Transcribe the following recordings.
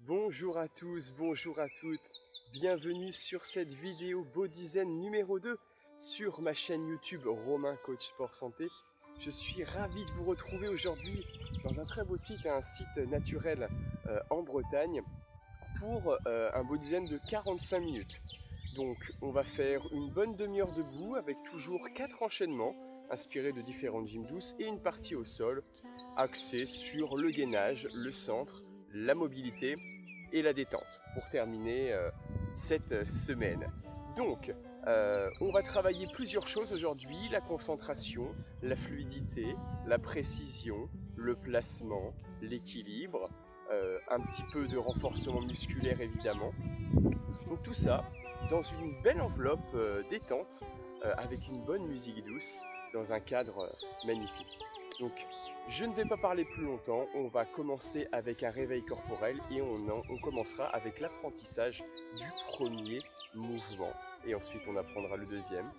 Bonjour à tous, bonjour à toutes, bienvenue sur cette vidéo Bodyzen numéro 2 sur ma chaîne YouTube Romain Coach Sport Santé. Je suis ravi de vous retrouver aujourd'hui dans un très beau site, un site naturel en Bretagne pour un Bodyzen de 45 minutes. Donc on va faire une bonne demi-heure debout avec toujours 4 enchaînements inspirés de différentes gyms douces et une partie au sol axée sur le gainage, le centre, la mobilité et la détente pour terminer cette semaine. Donc on va travailler plusieurs choses aujourd'hui: la concentration, la fluidité, la précision, le placement, l'équilibre, un petit peu de renforcement musculaire évidemment. Donc tout ça dans une belle enveloppe détente avec une bonne musique douce dans un cadre magnifique. Donc je ne vais pas parler plus longtemps, on va commencer avec un réveil corporel et on commencera avec l'apprentissage du premier mouvement. Et ensuite on apprendra le deuxième,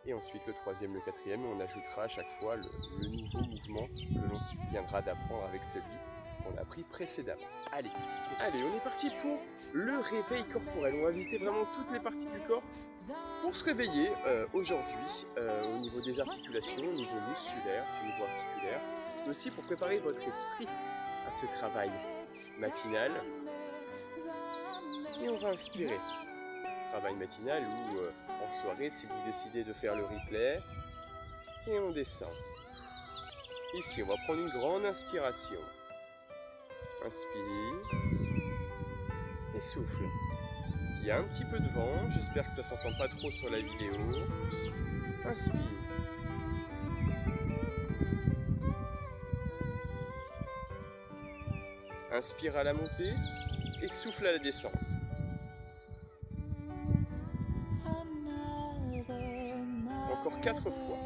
et ensuite le troisième, le quatrième, et on ajoutera à chaque fois le nouveau mouvement que l'on viendra d'apprendre avec celui qu'on a appris précédemment. Allez, on est parti pour le réveil corporel. On va visiter vraiment toutes les parties du corps pour se réveiller aujourd'hui au niveau des articulations, au niveau musculaire, au niveau articulaire, mais aussi pour préparer votre esprit à ce travail matinal. Et on va inspirer. Travail matinal ou en soirée si vous décidez de faire le replay. Et on descend. Ici, on va prendre une grande inspiration. Inspire et souffle. Il y a un petit peu de vent, j'espère que ça ne s'entend pas trop sur la vidéo. Inspire. Inspire à la montée et souffle à la descente. Encore 4 fois.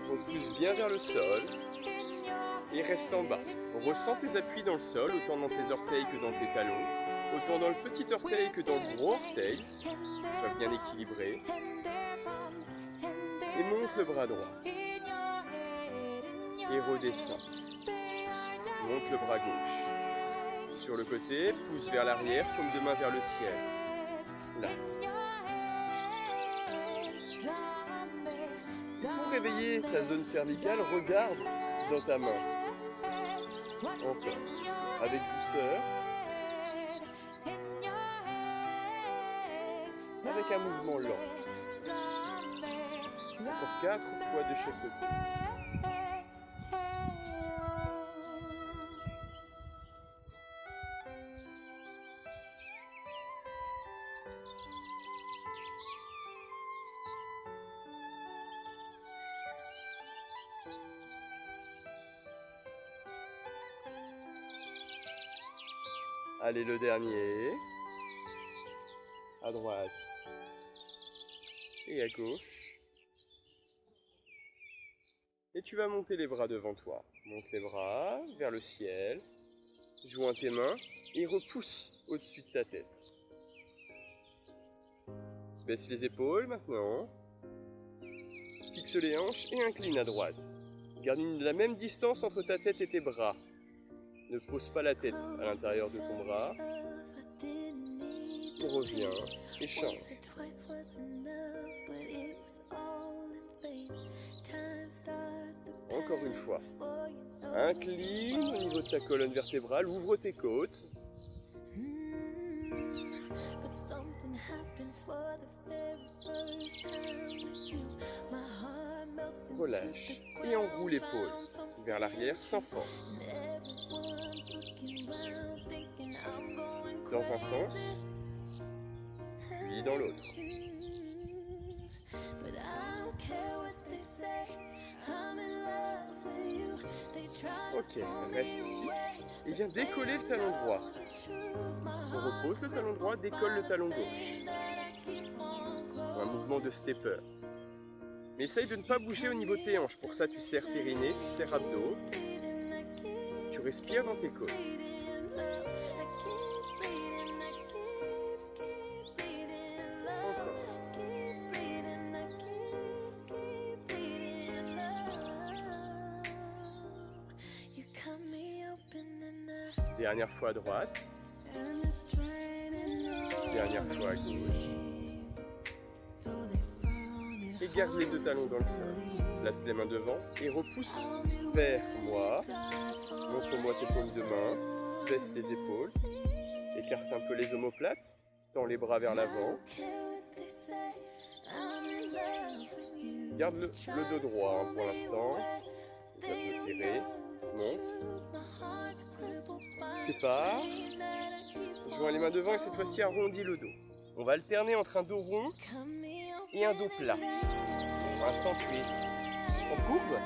On pousse bien vers le sol et reste en bas. Ressens tes appuis dans le sol, autant dans tes orteils que dans tes talons, autant dans le petit orteil que dans le gros orteil. Sois bien équilibré. Et monte le bras droit. Et redescends. Monte le bras gauche. Sur le côté, pousse vers l'arrière, comme deux mains vers le ciel. Là. Pour réveiller ta zone cervicale, regarde dans ta main. Encore. Avec douceur. Avec un mouvement lent. Encore 4 fois de chaque côté. Allez, le dernier. À droite. Et à gauche. Et tu vas monter les bras devant toi. Monte les bras vers le ciel. Joins tes mains et repousse au-dessus de ta tête. Baisse les épaules maintenant. Fixe les hanches et incline à droite. Garde la même distance entre ta tête et tes bras. Ne pose pas la tête à l'intérieur de ton bras. On revient et change. Encore une fois. Incline au niveau de ta colonne vertébrale, ouvre tes côtes. Relâche et enroule l'épaule vers l'arrière sans force. Dans un sens, puis dans l'autre. Ok, reste ici et viens décoller le talon droit. On repose le talon droit, décolle le talon gauche. Un mouvement de stepper. Mais essaye de ne pas bouger au niveau de tes hanches. Pour ça, tu serres périnée, tu serres abdos. Tu respires dans tes côtes. Encore. Dernière fois à droite. Dernière fois à gauche. Et garde les deux talons dans le sol. Place les mains devant et repousse vers moi. Montre-moi tes paumes de main. Baisse les épaules. Écarte un peu les omoplates. Tends les bras vers l'avant. Garde le dos droit pour l'instant. Les abdos serrés. Monte. Sépare. Joins les mains devant et cette fois-ci arrondis le dos. On va alterner entre un dos rond et un dos plat. Pour l'instant, tu es en courbe.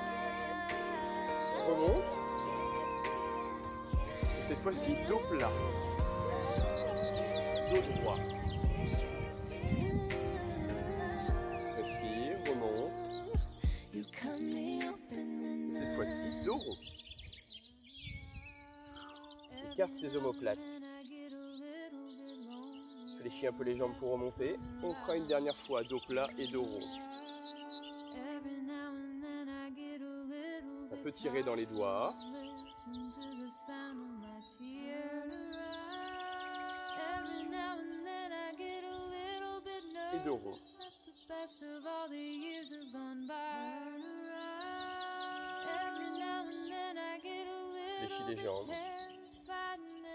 Remonte. Et cette fois-ci, dos plat. Dos droit. Respire, remonte. Et cette fois-ci, dos rond. Écarte ses omoplates. Fléchis un peu les jambes pour remonter. On fera une dernière fois dos plat et dos rond. Un peu tirer dans les doigts. Et dos rond. Fléchis les jambes.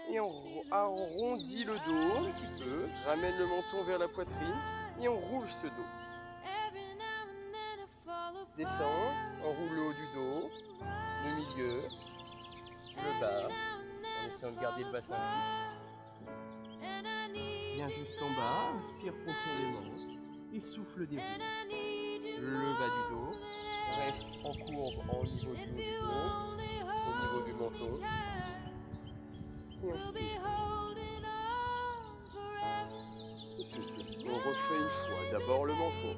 Et on arrondit le dos un petit peu, ramène le menton vers la poitrine et on roule ce dos. Descends, enroule le haut du dos, le milieu, le bas, en essayant de garder le bassin fixe. Viens jusqu'en bas, inspire profondément et souffle des roues. Le bas du dos, reste en courbe au niveau du dos, au niveau du menton. Et inspire. Et souffle. On refait une fois. D'abord le menton.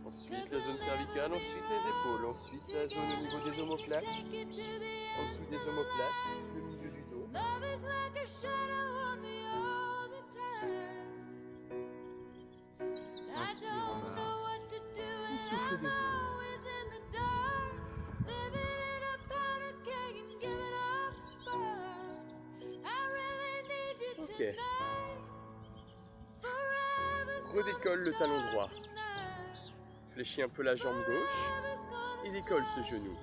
Ensuite la zone cervicale, ensuite les épaules, ensuite la zone au niveau des omoplates. En dessous des omoplates, le milieu du dos. Inspire en bas. Et souffle des roues. Ok. Redécolle le talon droit. Fléchis un peu la jambe gauche et décolle ce genou.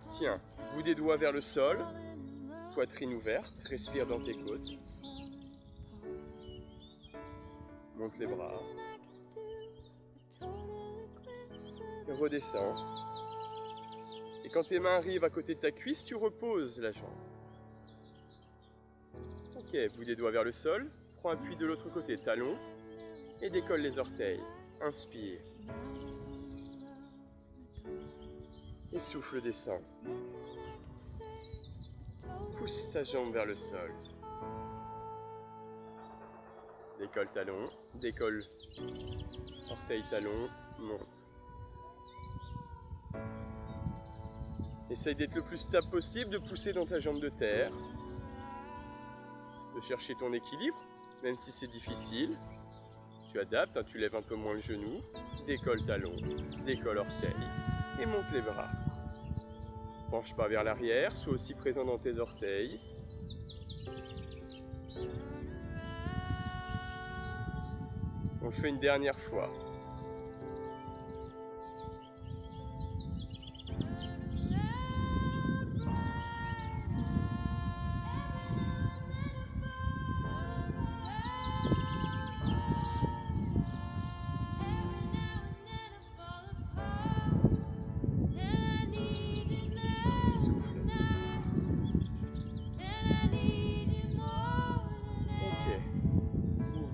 Tiens, bout des doigts vers le sol, poitrine ouverte, respire dans tes côtes. Monte les bras. Et redescends. Et quand tes mains arrivent à côté de ta cuisse, tu reposes la jambe. Ok, bout des doigts vers le sol, prends appui de l'autre côté, talon, et décolle les orteils. Inspire. Et souffle, descend. Pousse ta jambe vers le sol. Décolle talon, décolle orteil, talon, monte. Essaye d'être le plus stable possible, de pousser dans ta jambe de terre. De chercher ton équilibre, même si c'est difficile. Tu adaptes, hein, tu lèves un peu moins le genou, décolle talon, décolle orteil et monte les bras. Penche pas vers l'arrière, sois aussi présent dans tes orteils. On le fait une dernière fois.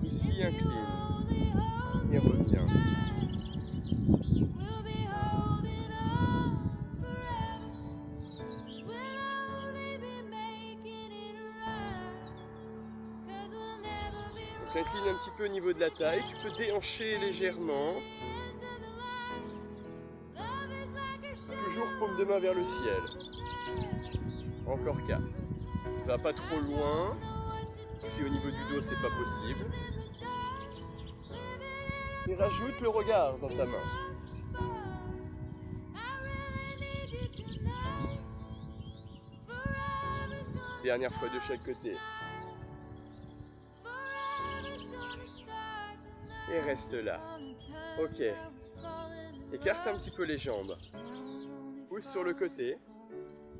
Ici, incline et reviens. Donc incline un petit peu au niveau de la taille, tu peux déhancher légèrement de main vers le ciel. Encore 4. Va pas trop loin. Si au niveau du dos c'est pas possible. Et rajoute le regard dans ta main. Dernière fois de chaque côté. Et reste là. Ok. Écarte un petit peu les jambes. Pousse sur le côté.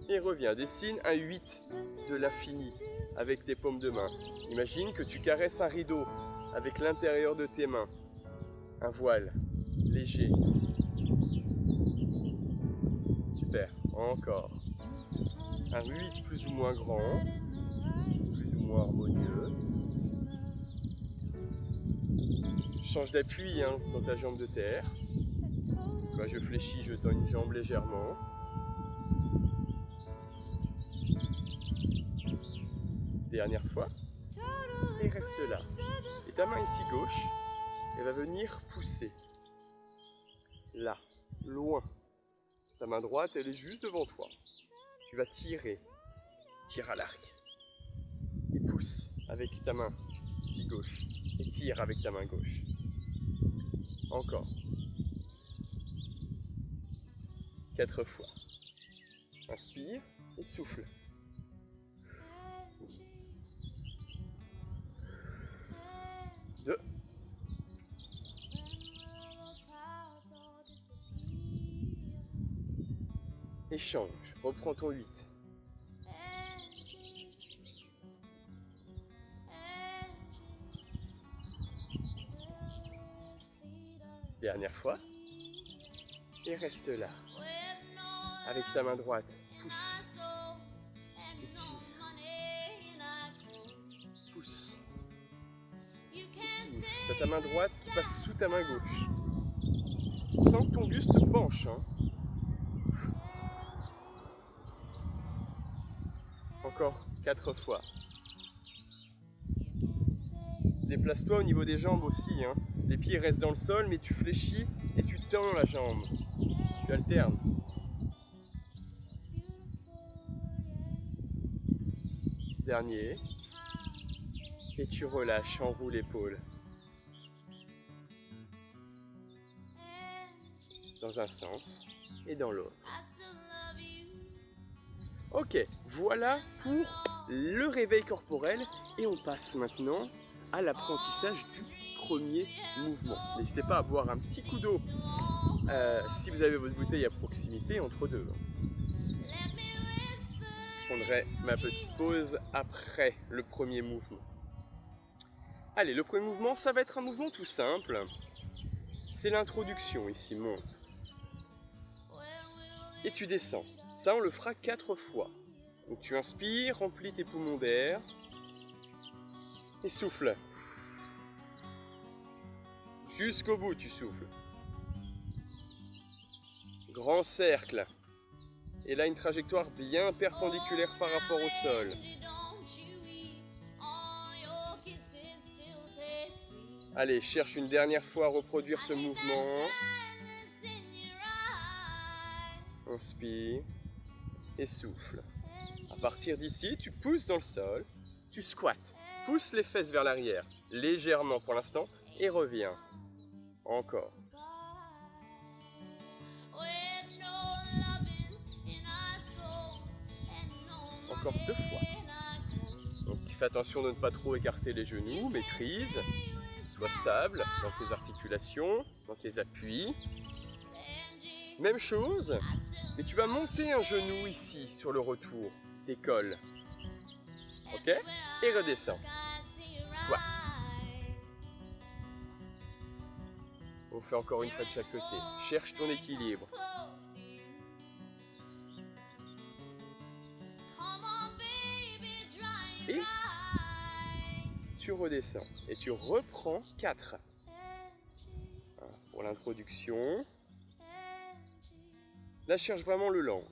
Et reviens. Dessine un 8 de l'infini avec tes paumes de main. Imagine que tu caresses un rideau avec l'intérieur de tes mains. Un voile léger. Super. Encore. Un 8 plus ou moins grand. Plus ou moins harmonieux. Change d'appui dans ta jambe de terre. Quand je fléchis, je tends une jambe légèrement. Dernière fois. Et reste là. Et ta main ici gauche, elle va venir pousser. Là, loin. Ta main droite, elle est juste devant toi. Tu vas tirer. Tire à l'arc. Et pousse avec ta main ici gauche. Et tire avec ta main gauche. Encore. 4 fois. Inspire et souffle. Deux. Et change. Reprends ton 8. Dernière fois. Et reste là. Avec ta main droite, pousse. Et tire. Pousse. Et tire. T'as ta main droite qui passe sous ta main gauche. Sens que ton buste penche. Encore 4 fois. Déplace-toi au niveau des jambes aussi. Les pieds restent dans le sol, mais tu fléchis et tu tends la jambe. Tu alternes. Dernier. Et tu relâches, enroule l'épaule. Dans un sens et dans l'autre. Ok, voilà pour le réveil corporel. Et on passe maintenant à l'apprentissage du premier mouvement. N'hésitez pas à boire un petit coup d'eau si vous avez votre bouteille à proximité entre deux. Je prendrai ma petite pause après le premier mouvement. Allez, le premier mouvement, ça va être un mouvement tout simple. C'est l'introduction ici, monte. Et tu descends. Ça, on le fera 4 fois. Donc tu inspires, remplis tes poumons d'air. Et souffle. Jusqu'au bout, tu souffles. Grand cercle. Et là, une trajectoire bien perpendiculaire par rapport au sol. Allez, cherche une dernière fois à reproduire ce mouvement. Inspire et souffle. À partir d'ici, tu pousses dans le sol, tu squattes. Pousse les fesses vers l'arrière, légèrement pour l'instant, et reviens. Encore. Encore 2 fois. Donc fais attention de ne pas trop écarter les genoux, maîtrise. Sois stable dans tes articulations, dans tes appuis. Même chose, mais tu vas monter un genou ici sur le retour. Décolle. Ok? Et redescends. Squat. On fait encore une fois de chaque côté. Cherche ton équilibre. Et tu redescends. Et tu reprends 4. Pour l'introduction. Là, cherche vraiment le lent.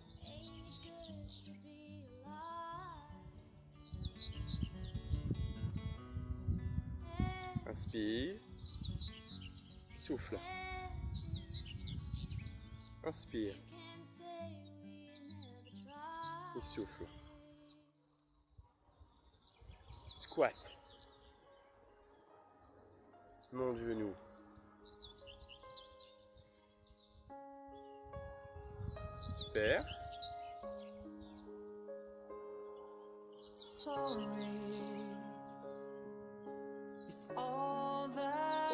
Inspire. Souffle. Inspire. Et souffle. Squat. Monte genou. Super.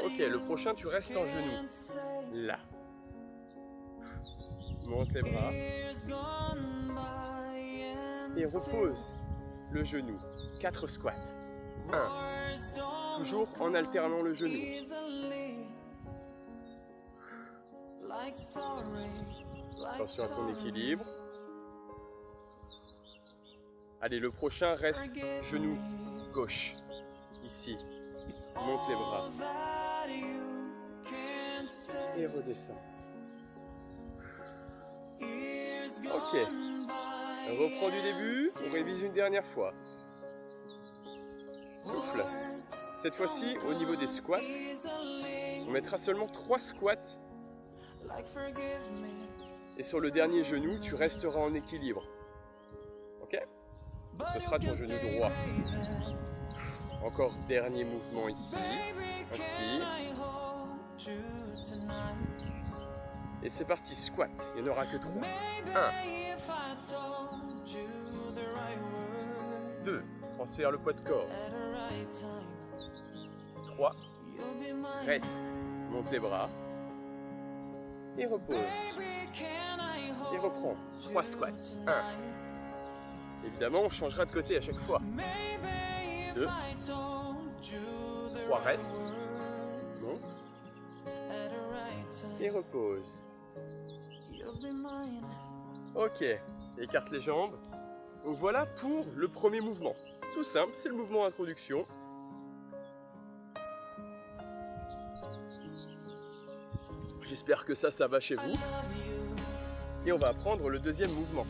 Ok, le prochain, tu restes en genou. Là. Monte les bras. Et repose le genou. 4 squats. 1. Toujours en alternant le genou. Attention à ton équilibre. Allez, le prochain reste genou gauche. Ici. Monte les bras. Et redescends. Ok. Reprends du début. On révise une dernière fois. Souffle. Cette fois-ci, au niveau des squats, on mettra seulement 3 squats. Et sur le dernier genou, tu resteras en équilibre. Ok? Ce sera ton genou droit. Encore dernier mouvement ici. Inspire. Et c'est parti, squat. Il n'y en aura que 3. 1. 2. Transfère le poids de corps. 3. Reste. Monte les bras. Et repose. Et reprends. 3 squats. 1. Évidemment, on changera de côté à chaque fois. 2. 3. Reste. Monte. Et repose. Ok. Écarte les jambes. Donc voilà pour le premier mouvement. Tout simple, c'est le mouvement d'introduction. J'espère que ça va chez vous. Et on va apprendre le deuxième mouvement.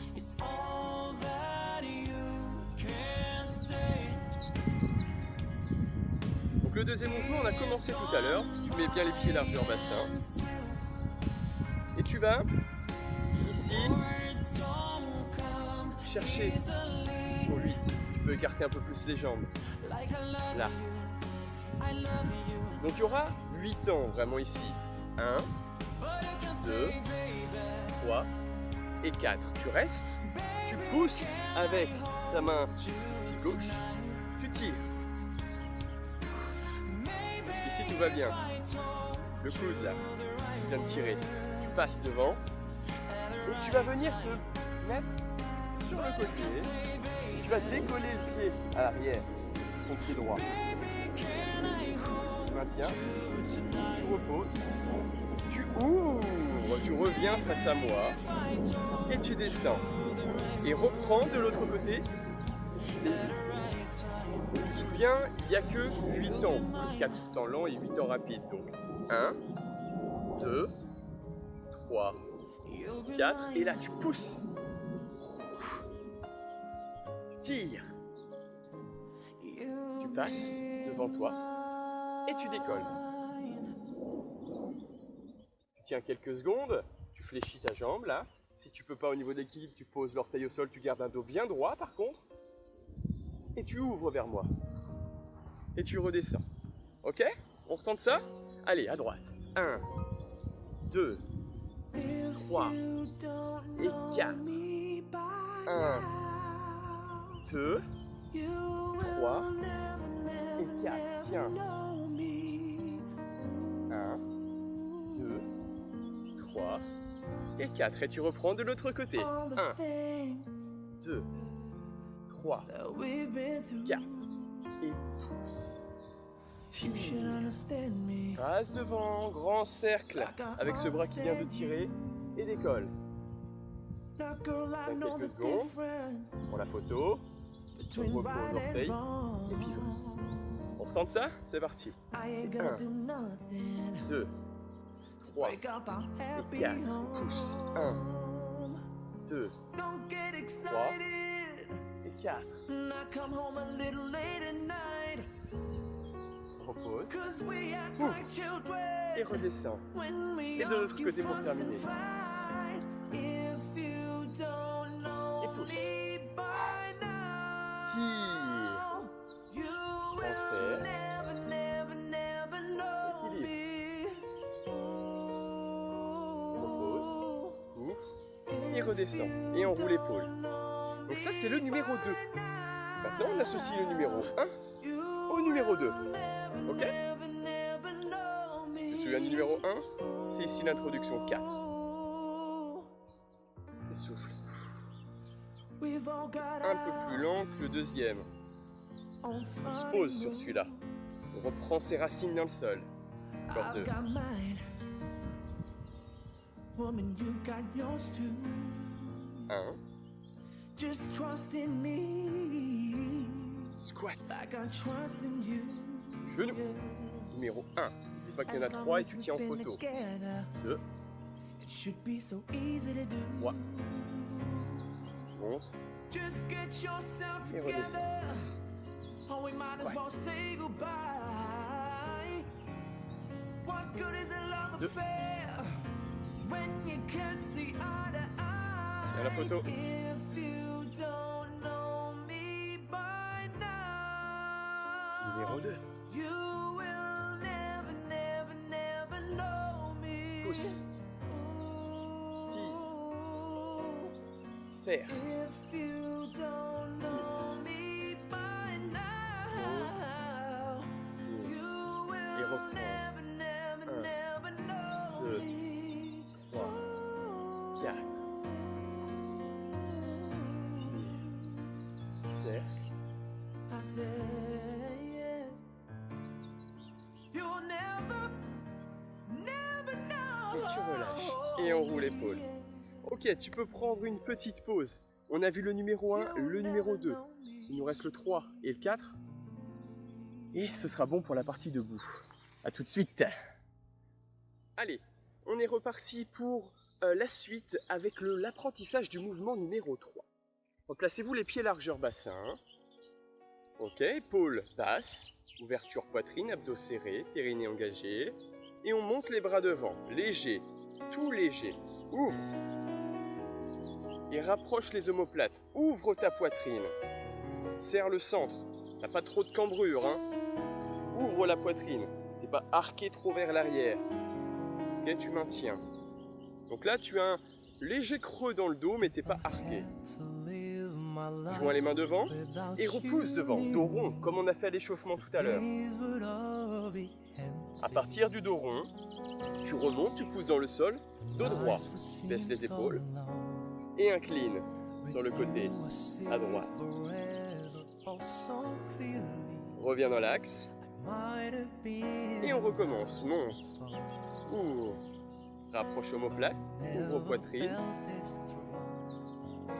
Donc le deuxième mouvement, on a commencé tout à l'heure. Tu mets bien les pieds largeur bassin. Et tu vas, ici, chercher au 8. Tu peux écarter un peu plus les jambes. Là. Donc il y aura 8 temps vraiment ici. 1, 2, 3 et 4. Tu restes, tu pousses avec ta main ici gauche, tu tires. Jusqu'ici tout va bien. Le coude là, tu viens de tirer. Tu passes devant. Donc tu vas venir te mettre sur le côté. Tu vas décoller le pied à l'arrière, ton pied droit. Tu maintiens, tu reposes, tu ouvres, tu reviens face à moi et tu descends. Et reprends de l'autre côté les 8. Tu te souviens, il n'y a que 8 temps, 4 temps lents et 8 temps rapides. Donc 1, 2, 3, 4 et là tu pousses. Tu tires. Tu passes devant toi et tu décolles. Tu tiens quelques secondes, tu fléchis ta jambe là. Si tu peux pas au niveau de l'équilibre, tu poses l'orteil au sol, tu gardes un dos bien droit par contre. Et tu ouvres vers moi. Et tu redescends. Ok? On retente ça? Allez, à droite. 1, 2, 3 et 4. 1, 2, 3 et 4. Tiens. 1, 2, 3 et 4. Et tu reprends de l'autre côté. 1, 2, 3, 4. Et pousse. Passe devant, grand cercle avec ce bras qui vient de tirer et décolle. Tiens quelques secondes. Prends la photo. On repose l'orteil et pivote. On retente ça? C'est parti. 1, 2, 3 et 4. Pousse. 1, 2, 3 et 4. Repose. Ouvre. Et redescends. Et de l'autre côté pour terminer. Et pousse. Respire. Enserre. Équilibre. Repose. Ouvre. Et redescend. Et enroule l'épaule. Donc ça, c'est le numéro 2. Maintenant, on associe le numéro 1 au numéro 2. Ok? Tu te souviens du numéro 1? C'est ici l'introduction 4. Et souffle. Un peu plus lent que le deuxième. On se pose sur celui-là. On reprend ses racines dans le sol. Encore 2. 1. Squat. Genou. Numéro 1. N'oublie pas qu'il y en a 3 et tu tiens en photo. 2. 3. Monte. Et redescend. Squat. 2. Et la photo. Numéro 2. Pousse. Tire. Serre. Et reprends. 1, 2, 3, 4. Tire. Serre. Et tu relâches. Et enroule l'épaule. Ok, tu peux prendre une petite pause. On a vu le numéro 1, le numéro 2. Il nous reste le 3 et le 4. Et ce sera bon pour la partie debout. A tout de suite. Allez, on est reparti pour la suite avec l'apprentissage du mouvement numéro 3. Replacez-vous les pieds largeur bassin. Ok, épaules basses, ouverture poitrine, abdos serrés, périnée engagé. Et on monte les bras devant, léger, tout léger. Ouvre. Et rapproche les omoplates. Ouvre ta poitrine. Serre le centre. T'as pas trop de cambrure, hein. Ouvre la poitrine. T'es pas arqué trop vers l'arrière. Ok, tu maintiens. Donc là, tu as un léger creux dans le dos, mais t'es pas arqué. Joins les mains devant et repousse devant, dos rond, comme on a fait à l'échauffement tout à l'heure. À partir du dos rond, tu remontes, tu pousses dans le sol, dos droit, baisse les épaules et incline sur le côté, à droite. Reviens dans l'axe et on recommence, monte, ouvre, rapproche omoplate, ouvre poitrine,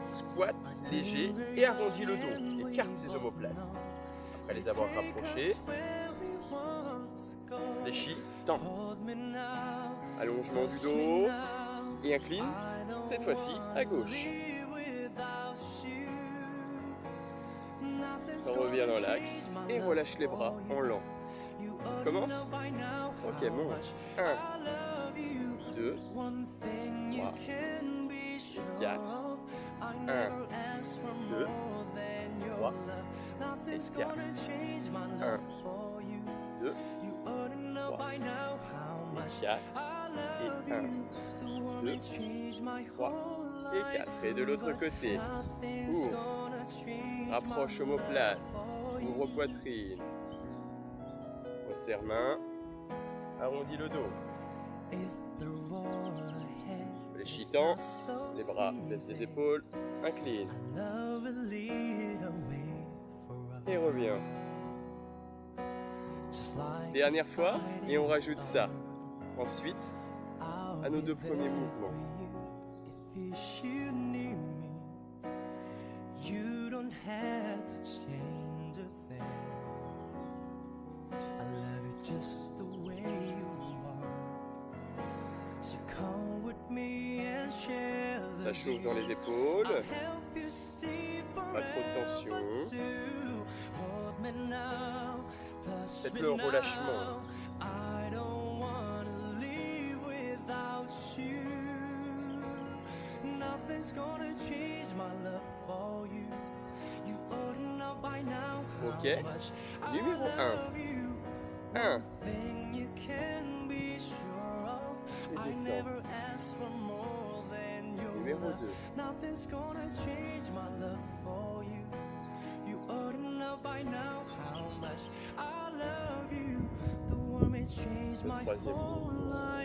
squat léger et arrondis le dos, écarte ses omoplates. Après les avoir rapprochés, fléchis, tends. Allongement du dos et incline, cette fois-ci à gauche. On revient dans l'axe et relâche les bras en lent. Commence. Ok, monte. 1, 2, 3, 4. 1, 2, 3, et 4. 1, 2, 3, et 4. Et 1, 2, 3, et 4. Et de l'autre côté, ouvre, rapproche omoplate, ouvre poitrine, resserre main, arrondis le dos. Fléchis tend, les bras, laisse les épaules, incline. Et reviens. Dernière fois, et on rajoute ça. Ensuite, à nos deux premiers mouvements. Ça chauffe dans les épaules. Pas trop de tension. Faites le relâchement. Ok. Numéro 1. 1. Et descends. Numéro 2. Le troisième mouvement,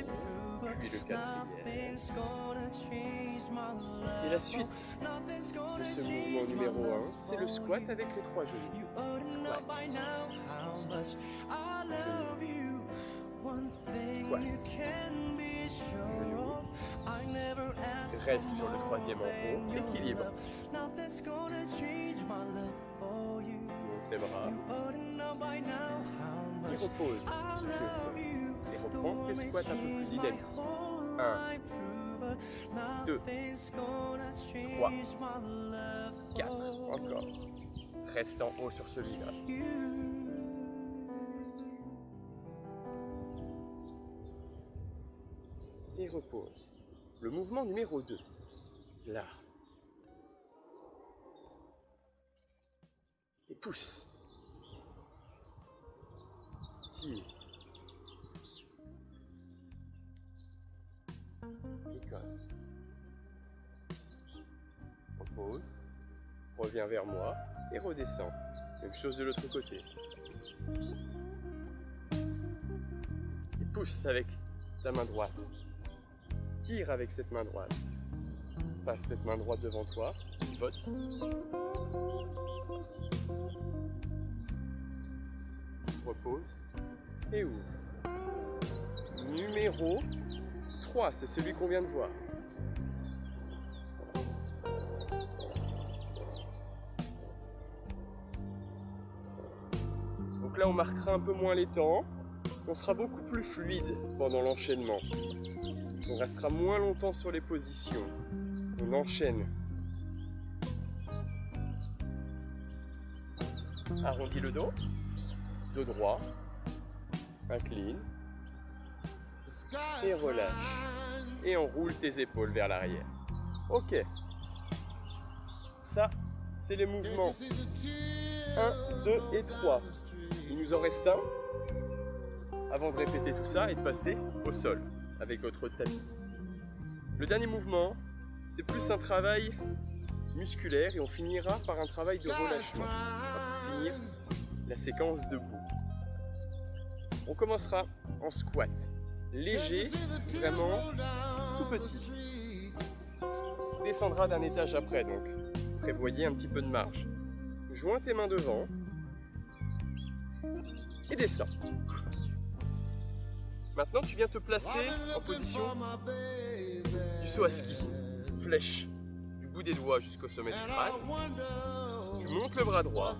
puis le quatrième. Et la suite de ce mouvement numéro 1, c'est le squat avec les 3 genoux. Squat. Squat. Genou. Reste sur le troisième en haut. Équilibre. Monte les bras. Et repose. Le sol. Et reprends tes squats un peu plus dynamiques. 1, 2, 3, 4. Encore. Reste en haut sur celui-là. Et repose. Le mouvement numéro 2. Là. Et pousse. Tire. Et colle. Repose. Reviens vers moi et redescends. Même chose de l'autre côté. Et pousse avec ta main droite. Tire avec cette main droite. Passe cette main droite devant toi. Pivote. Repose. Et ouvre. Numéro 3, c'est celui qu'on vient de voir. Donc là, on marquera un peu moins les temps. On sera beaucoup plus fluide pendant l'enchaînement. On restera moins longtemps sur les positions. On enchaîne. Arrondis le dos. Dos droit. Incline. Et relâche. Et enroule tes épaules vers l'arrière. Ok. Ça, c'est les mouvements 1, 2 et 3. Il nous en reste un avant de répéter tout ça et de passer au sol avec votre tapis. Le dernier mouvement, c'est plus un travail musculaire et on finira par un travail de relâchement. On va finir la séquence debout. On commencera en squat. Léger, vraiment tout petit. Descendra d'un étage après, donc prévoyez un petit peu de marge. Joins tes mains devant et descends. Maintenant, tu viens te placer en position du saut à ski. Flèche du bout des doigts jusqu'au sommet du crâne. Tu montes le bras droit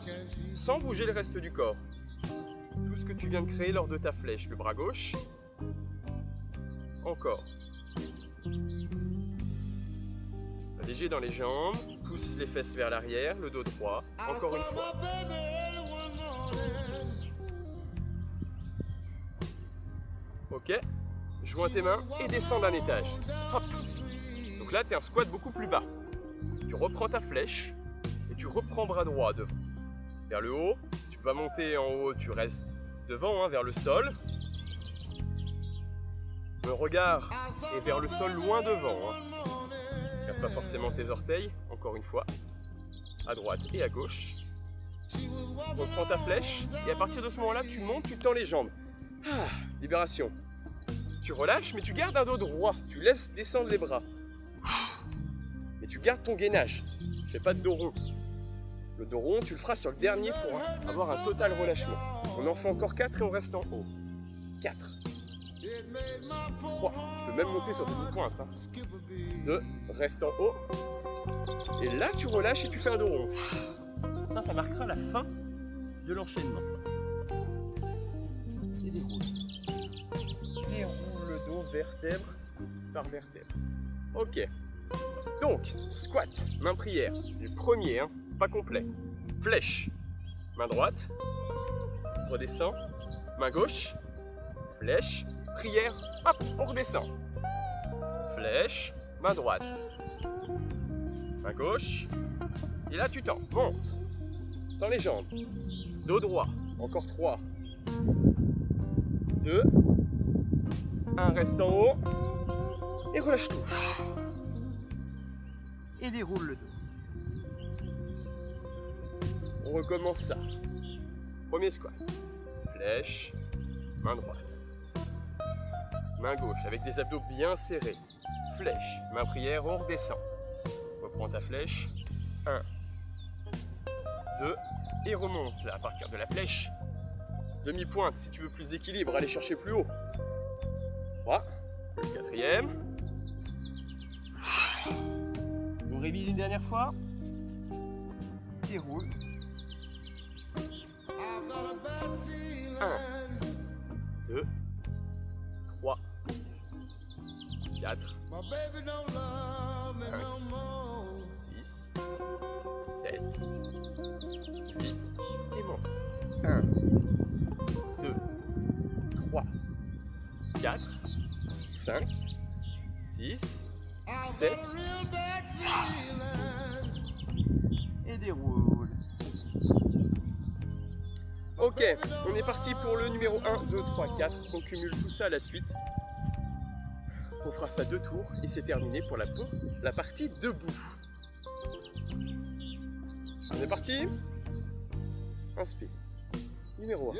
sans bouger le reste du corps. Tout ce que tu viens de créer lors de ta flèche. Le bras gauche. Encore. Léger dans les jambes, pousse les fesses vers l'arrière, le dos droit. Encore une fois. Ok. Joins tes mains et descends d'un étage. Hop. Donc là, tu es un squat beaucoup plus bas. Tu reprends ta flèche et tu reprends bras droit devant. Vers le haut. Si tu peux pas monter en haut, tu restes devant, vers le sol. Le regard est vers le sol loin devant. Regarde pas forcément tes orteils, encore une fois. À droite et à gauche. Reprends ta flèche et à partir de ce moment-là, tu montes, tu tends les jambes. Libération. Tu relâches, mais tu gardes un dos droit. Tu laisses descendre les bras. Et tu gardes ton gainage. Tu fais pas de dos rond. Le dos rond, tu le feras sur le dernier pour avoir un total relâchement. On en fait encore 4 et on reste en haut. 4. 3. Tu peux même monter sur tes bouts de pointe. 2. Reste en haut. Et là, tu relâches et tu fais un dos rond. Ça marquera la fin de l'enchaînement. Et déroule. Et roule le dos vertèbre par vertèbre. Ok. Donc, squat, main prière. Le premier, pas complet. Flèche. Main droite. Redescend. Main gauche. Flèche. Prière. Hop, on redescend. Flèche. Main droite. Main gauche. Et là, tu tends. Monte. Dans les jambes. Dos droit. Encore 3. 2. 1, reste en haut. Et relâche tout. Et déroule le dos. On recommence ça. Premier squat. Flèche. Main droite. Main gauche avec des abdos bien serrés. Flèche. Main prière, on redescend. Reprends ta flèche. 1. 2. Et remonte là à partir de la flèche. Demi-pointe si tu veux plus d'équilibre, allez chercher plus haut. 3. Le 4e. On révise une dernière fois. Déroule. 1, 2, 3, 4, 5, 6, 7, 8 et monte. 1, 2, 3, 4, 5, 6, 7 et déroule. Ok, on est parti pour le numéro 1, 2, 3, 4. On cumule tout ça à la suite. On fera ça 2 tours et c'est terminé pour la partie debout. On est parti. Inspire. Numéro 1.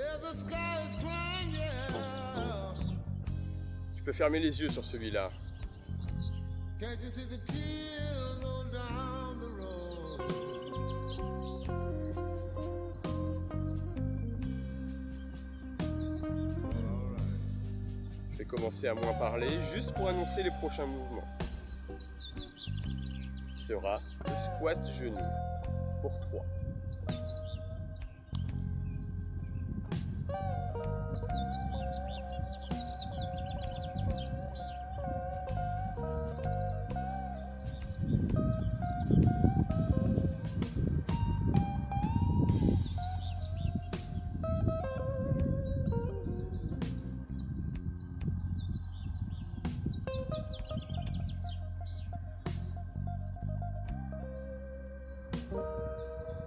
Tu peux fermer les yeux sur celui-là. Je vais commencer à moins parler juste pour annoncer les prochains mouvements. Qui sera le squat genou pour 3.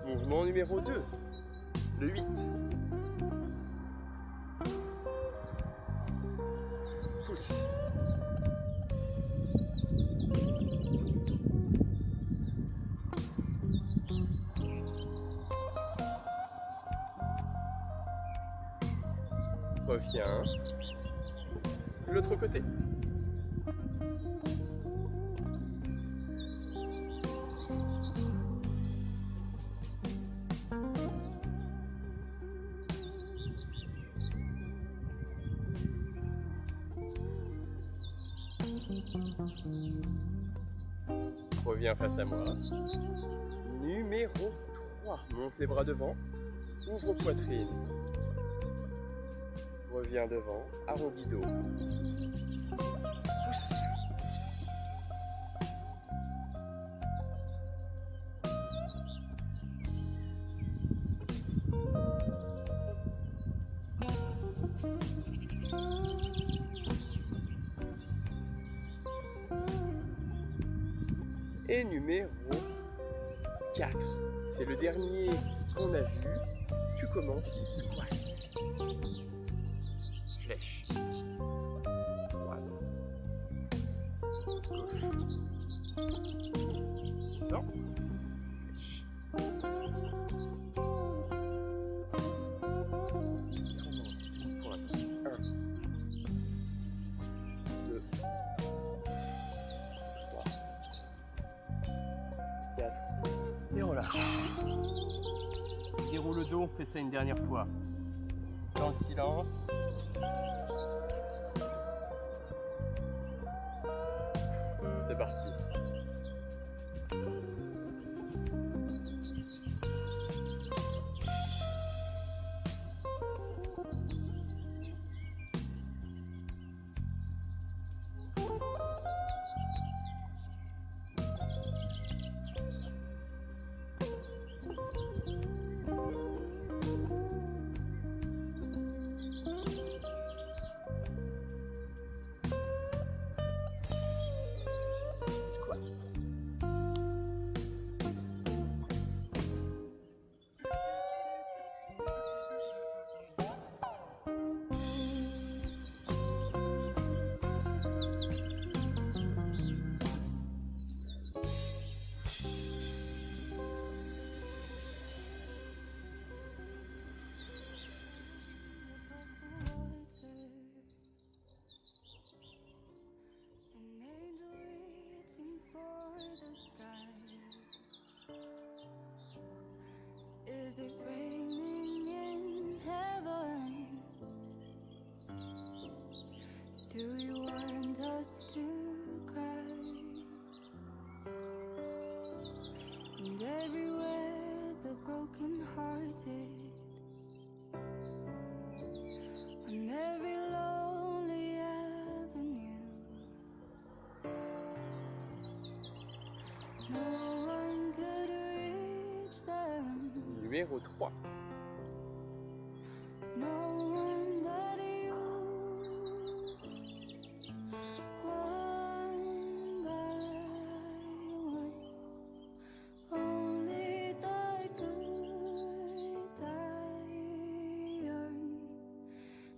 Mouvement numéro 2, le 8. Pousse. Reviens. De l'autre côté. Reviens face à moi. Numéro 3. Monte les bras devant. Ouvre poitrine. Reviens devant. Arrondis dos. Pousse. Et numéro 4, c'est le dernier qu'on a vu. Tu commences squat. Flèche. Droite. Gauche. Descends. Flèche. Pointe. 1, 2, 3, 4, et relâche. Déroule le dos, on fait ça une dernière fois. Dans le silence. C'est parti. Squat. Do you want us to cry? And everywhere the broken-hearted, on every lonely avenue, no one could reach them. Numéro 3. No one but you. One by one, only thy good die young.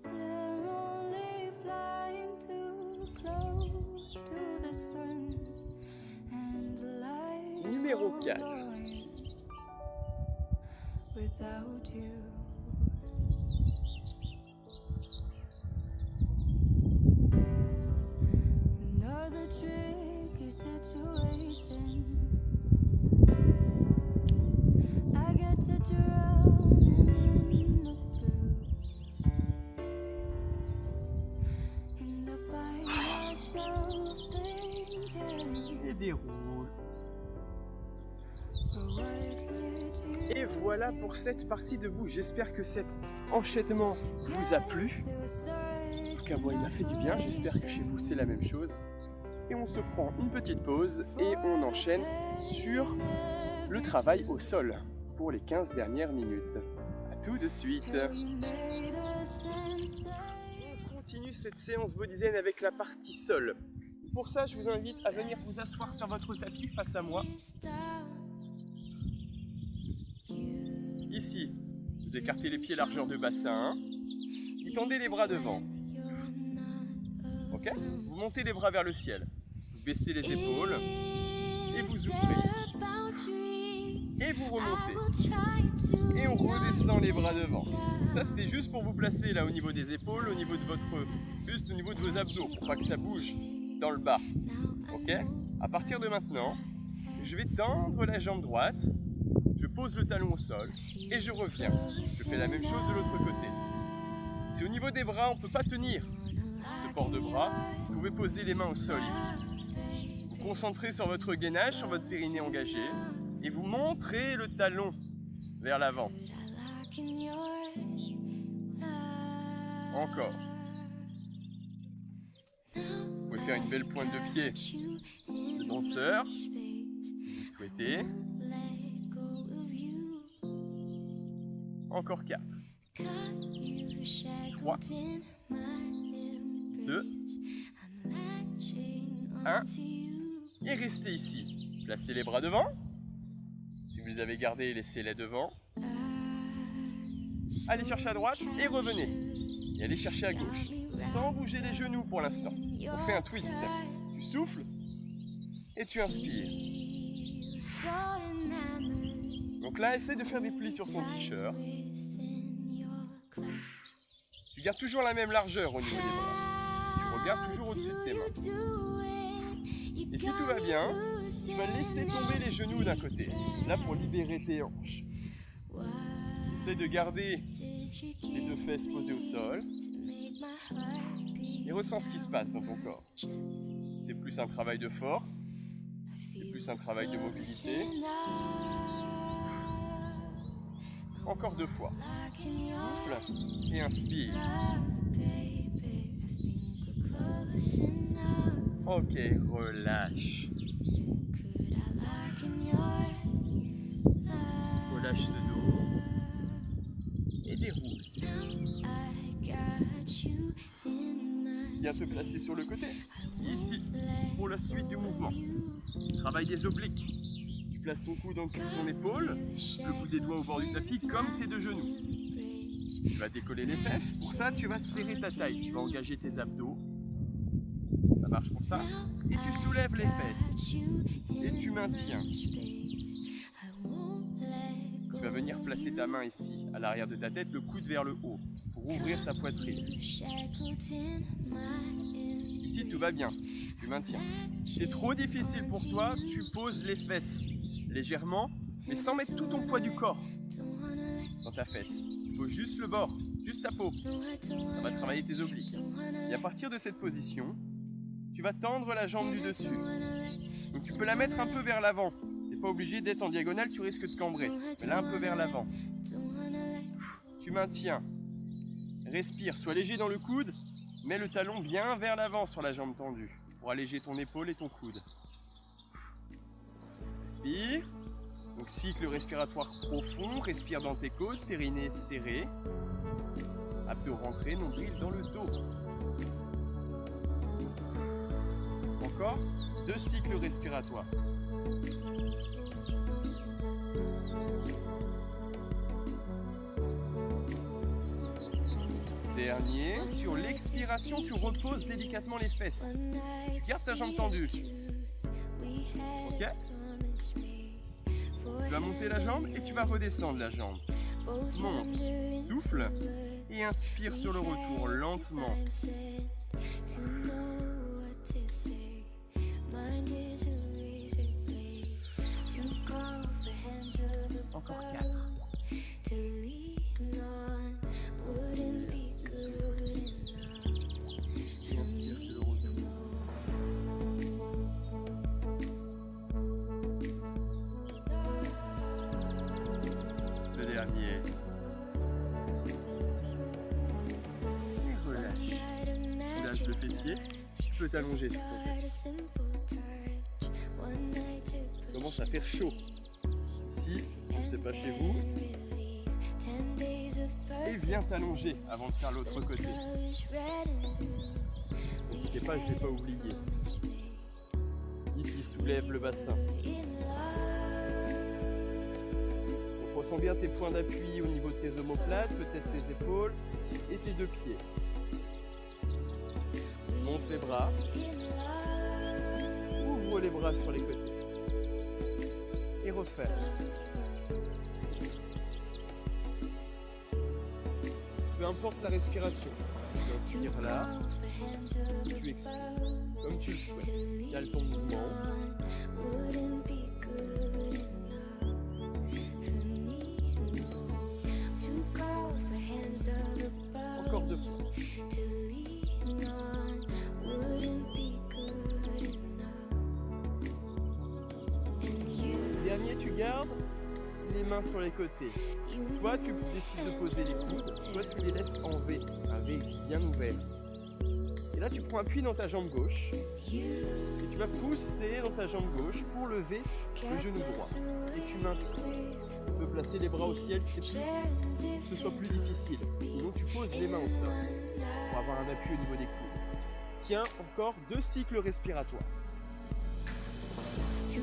They're only flying too close to the sun, and life Numéro goes 4. on without you. Another tricky situation. I get to drowning in the blues, and I find myself thinking, Et déroule. what would you Et voilà pour cette partie debout. J'espère que cet enchaînement vous a plu. En tout cas, moi, il m'a fait du bien. J'espère que chez vous, c'est la même chose. Et on se prend une petite pause et on enchaîne sur le travail au sol pour les 15 dernières minutes. A tout de suite. On continue cette séance Bodyzen avec la partie sol. Pour ça, je vous invite à venir vous asseoir sur votre tapis face à moi. Ici, vous écartez les pieds largeur de bassin. Vous tendez les bras devant. Ok? Vous montez les bras vers le ciel. Vous baissez les épaules. Et vous ouvrez ici. Et vous remontez. Et on redescend les bras devant. Ça, c'était juste pour vous placer là au niveau des épaules, au niveau de votre buste, au niveau de vos abdos, pour pas que ça bouge dans le bas. Ok? À partir de maintenant, je vais tendre la jambe droite. Je pose le talon au sol et je reviens. Je fais la même chose de l'autre côté. Si au niveau des bras, on ne peut pas tenir ce port de bras, vous pouvez poser les mains au sol ici. Vous concentrez sur votre gainage, sur votre périnée engagé et vous montrez le talon vers l'avant. Encore. Vous pouvez faire une belle pointe de pied de danseur, si vous le souhaitez. Encore 4. 3. 2. 1. Et restez ici. Placez les bras devant. Si vous les avez gardés, laissez-les devant. Allez chercher à droite et revenez. Et allez chercher à gauche. Sans bouger les genoux pour l'instant. On fait un twist. Tu souffles et tu inspires. Donc là, essaie de faire des plis sur son t-shirt. Tu gardes toujours la même largeur au niveau des bras. Tu regardes toujours au-dessus de tes mains. Et si tout va bien, tu vas laisser tomber les genoux d'un côté. Là, pour libérer tes hanches. Essaie de garder les deux fesses posées au sol. Et ressens ce qui se passe dans ton corps. C'est plus un travail de force. C'est plus un travail de mobilité. Encore 2 fois. Souffle et inspire. Ok, relâche. Relâche le dos. Et déroule. Viens te placer sur le côté. Ici, pour la suite du mouvement. Travail des obliques. Tu places ton coude en dessous de ton épaule, le bout des doigts au bord du tapis comme tes deux genoux. Tu vas décoller les fesses. Pour ça, tu vas serrer ta taille. Tu vas engager tes abdos. Ça marche pour ça. Et tu soulèves les fesses. Et tu maintiens. Tu vas venir placer ta main ici, à l'arrière de ta tête, le coude vers le haut, pour ouvrir ta poitrine. Jusqu'ici, tout va bien. Tu maintiens. Si c'est trop difficile pour toi, tu poses les fesses légèrement, mais sans mettre tout ton poids du corps dans ta fesse. Tu poses juste le bord, juste juste ta peau. Ça va travailler tes obliques. Et à partir de cette position, tu vas tendre la jambe du dessus. Donc tu peux la mettre un peu vers l'avant. Tu n'es pas obligé d'être en diagonale, tu risques de cambrer. Mais là, un peu vers l'avant. Tu maintiens. Respire, sois léger dans le coude. Mets le talon bien vers l'avant sur la jambe tendue pour alléger ton épaule et ton coude. Respire. Donc cycle respiratoire profond, respire dans tes côtes, périnée serré. Abdos rentrés, nombril dans le dos. Encore 2 cycles respiratoires. Dernier, sur l'expiration, tu reposes délicatement les fesses. Tu gardes ta jambe tendue. Ok ? Tu vas monter la jambe et tu vas redescendre la jambe. Monte, souffle et inspire sur le retour lentement. Encore 4. Et inspire sur le retour. Le dernier. Et relâche. Soulage le fessier. Tu peux t'allonger sur ton tête. Commence à faire chaud. Ici, je ne sais pas chez vous. Et viens t'allonger avant de faire l'autre côté. N'oubliez pas, je ne l'ai pas oublié. Ici, soulève le bassin. Donc, ressens bien tes points d'appui au niveau de tes omoplates, peut-être tes épaules et tes 2 pieds. Monte les bras. Ouvre les bras sur les côtés. Et refaire. Peu importe la respiration. Tu inspires là. Tu expires. Comme tu le souhaites. Cale ton mouvement. Encore 2 fois. Dernier, tu gardes les mains sur les côtés. Soit tu décides de poser les coudes, soit tu les laisses en V, un V bien ouvert. Et là, tu prends appui dans ta jambe gauche et tu vas pousser dans ta jambe gauche pour lever le genou droit. Et tu maintiens. Tu peux placer les bras au ciel pour que ce soit plus difficile. Sinon, tu poses les mains au sol pour avoir un appui au niveau des coudes. Tiens, encore 2 cycles respiratoires. Tu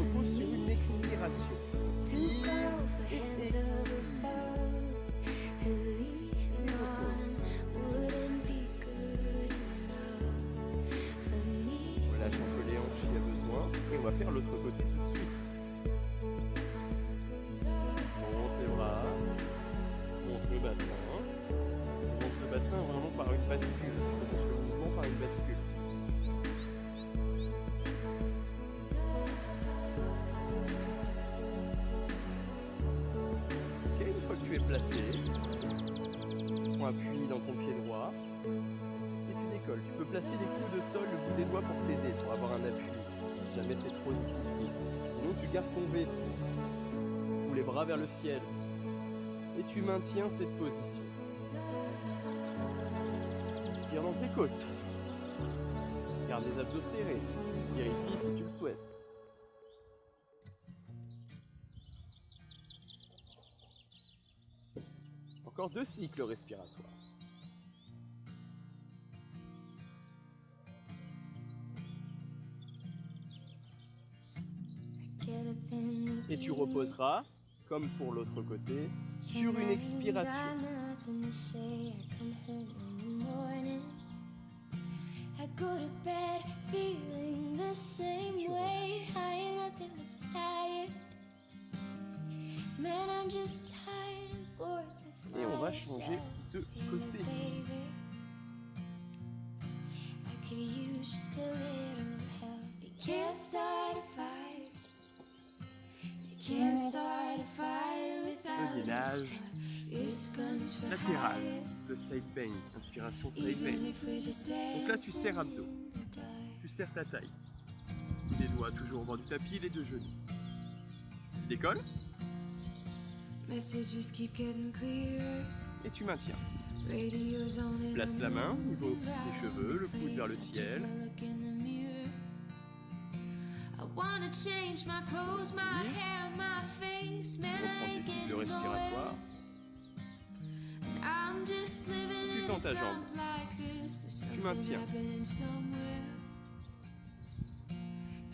reposes sur une expiration. Relâche un peu les hanches s'il y a besoin. Et on va faire l'autre côté tout de suite. Monte les bras. Monte le bassin. Monte le bassin vraiment par une bascule. On commence le mouvement par une bascule. Ok, une fois que tu es placé, prends appui dans ton pied droit et tu décolles. Tu peux placer les coudes au sol, le bout des doigts pour t'aider, pour avoir un appui. Si jamais c'est trop difficile. Sinon tu gardes ton V. Ou les bras vers le ciel. Et tu maintiens cette position. Inspire dans tes côtes. Garde les abdos serrés. Vérifie si tu le souhaites. Encore 2 cycles respiratoires. Et tu reposeras, comme pour l'autre côté, sur une expiration. Et on va changer de côté. le gainage latéral, le side bend, inspiration side bend. Donc là tu serres abdos, tu serres ta taille, les doigts toujours au bord du tapis, les deux genoux. Tu décolles et tu maintiens. Place la main au niveau des cheveux, le coude vers le ciel. Reprends tes cycles respiratoires. Tu tends ta jambe. Tu maintiens.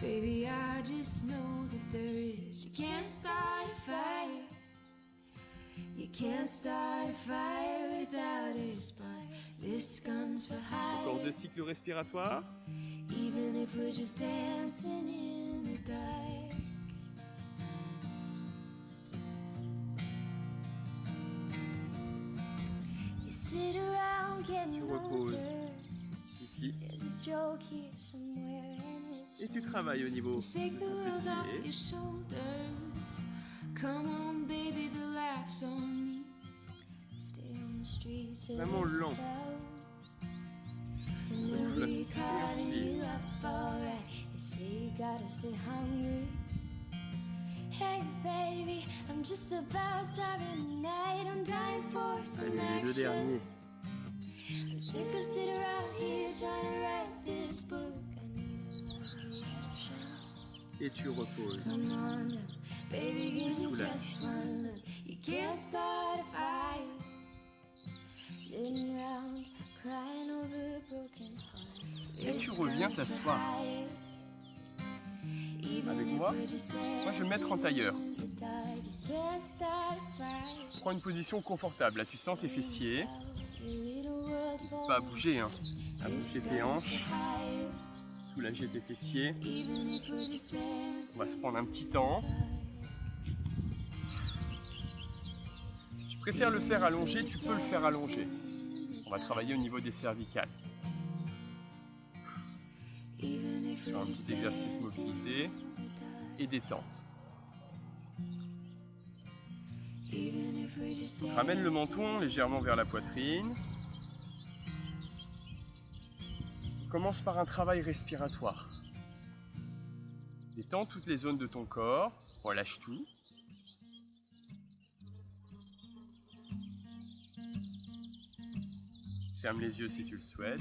Baby, I just know that there is. You can't start a fire. You can't start a fire without a spark. This gun's for hire. Encore 2 cycles respiratoires. Even if we're just dancing in the dark. You sit around getting older. Ici. There's a joke here somewhere. Et tu travailles au niveau de ton fessier. Vraiment lent. Souffle, inspire. Allez, le dernier. Et tu reposes. Tu soulages. Et tu reviens t'asseoir. Avec moi, je vais me mettre en tailleur. Prends une position confortable. Là, tu sens tes fessiers. N'hésite pas à bouger, hein. À bouger tes hanches. Soulager tes fessiers. On va se prendre un petit temps. Si tu préfères le faire allongé, tu peux le faire allongé. On va travailler au niveau des cervicales. Faire un petit exercice mobilité et détente. Ramène le menton légèrement vers la poitrine. Commence par un travail respiratoire. Détends toutes les zones de ton corps, relâche tout. Ferme les yeux si tu le souhaites.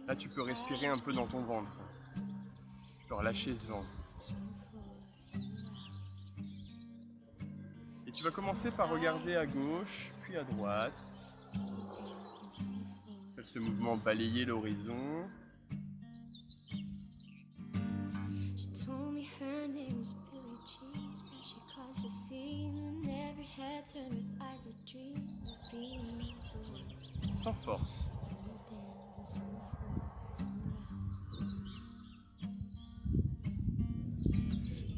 Là, tu peux respirer un peu dans ton ventre. Tu peux relâcher ce ventre. Et tu vas commencer par regarder à gauche, puis à droite. Faire ce mouvement balayer l'horizon. Sans force.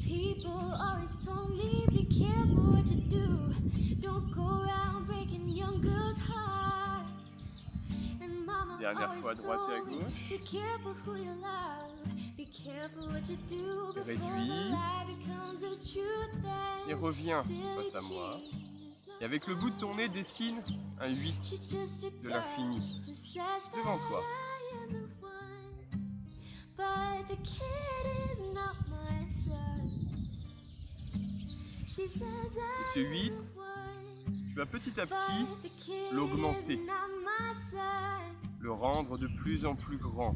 People always told me be careful what you do. Don't go around breaking young girls' hearts. And mama always told me be careful who you love. Be careful what you do before the lie becomes the truth. Et reviens face à moi. Et avec le bout de ton nez, dessine un 8 de l'infini devant toi. Et ce 8, tu vas petit à petit l'augmenter, le rendre de plus en plus grand.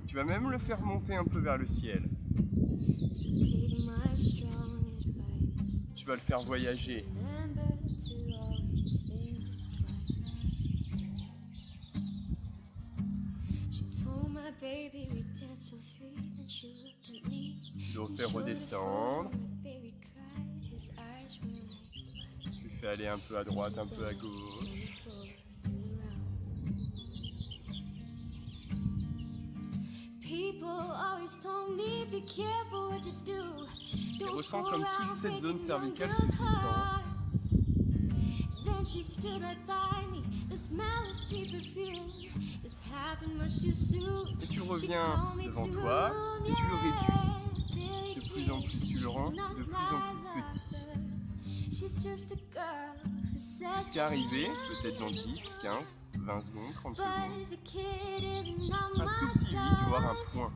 Tu vas même le faire monter un peu vers le ciel. Tu vas le faire voyager. Tu dois faire redescendre. Tu fais aller un peu à droite, un peu à gauche. Et ressens comme toute cette zone cervicale se détend. Et tu reviens devant toi et tu le réduis. De plus en plus, tu le rends de plus en plus petit. Jusqu'à arriver, peut-être dans 10, 15, 20 secondes, 30 secondes, un tout petit vide, voire un point.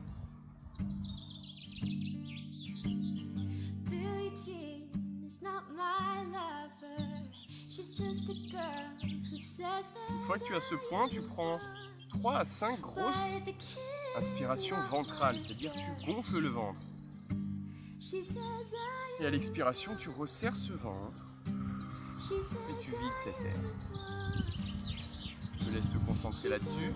Une fois que tu as ce point, tu prends 3 à 5 grosses inspirations ventrales, c'est-à-dire tu gonfles le ventre. Et à l'expiration, tu resserres ce ventre et tu vides cet air. Je te laisse te concentrer là-dessus.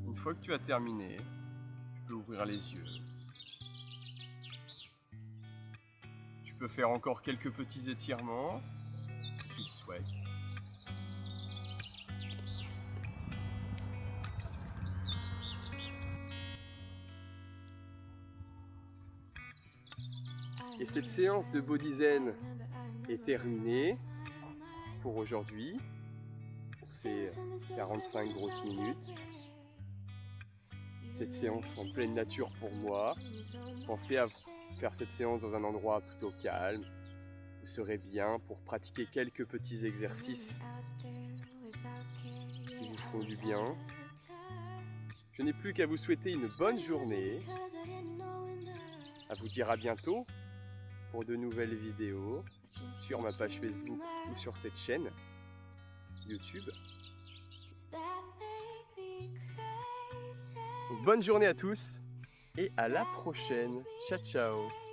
Une fois que tu as terminé, tu peux ouvrir les yeux. Tu peux faire encore quelques petits étirements si tu le souhaites. Et cette séance de Body Zen est terminée pour aujourd'hui, pour ces 45 grosses minutes. Cette séance en pleine nature pour moi. Pensez à faire cette séance dans un endroit plutôt calme. Vous serez bien pour pratiquer quelques petits exercices qui vous feront du bien. Je n'ai plus qu'à vous souhaiter une bonne journée, à vous dire à bientôt pour de nouvelles vidéos sur ma page Facebook ou sur cette chaîne YouTube. Donc, bonne journée à tous et à la prochaine. Ciao ciao.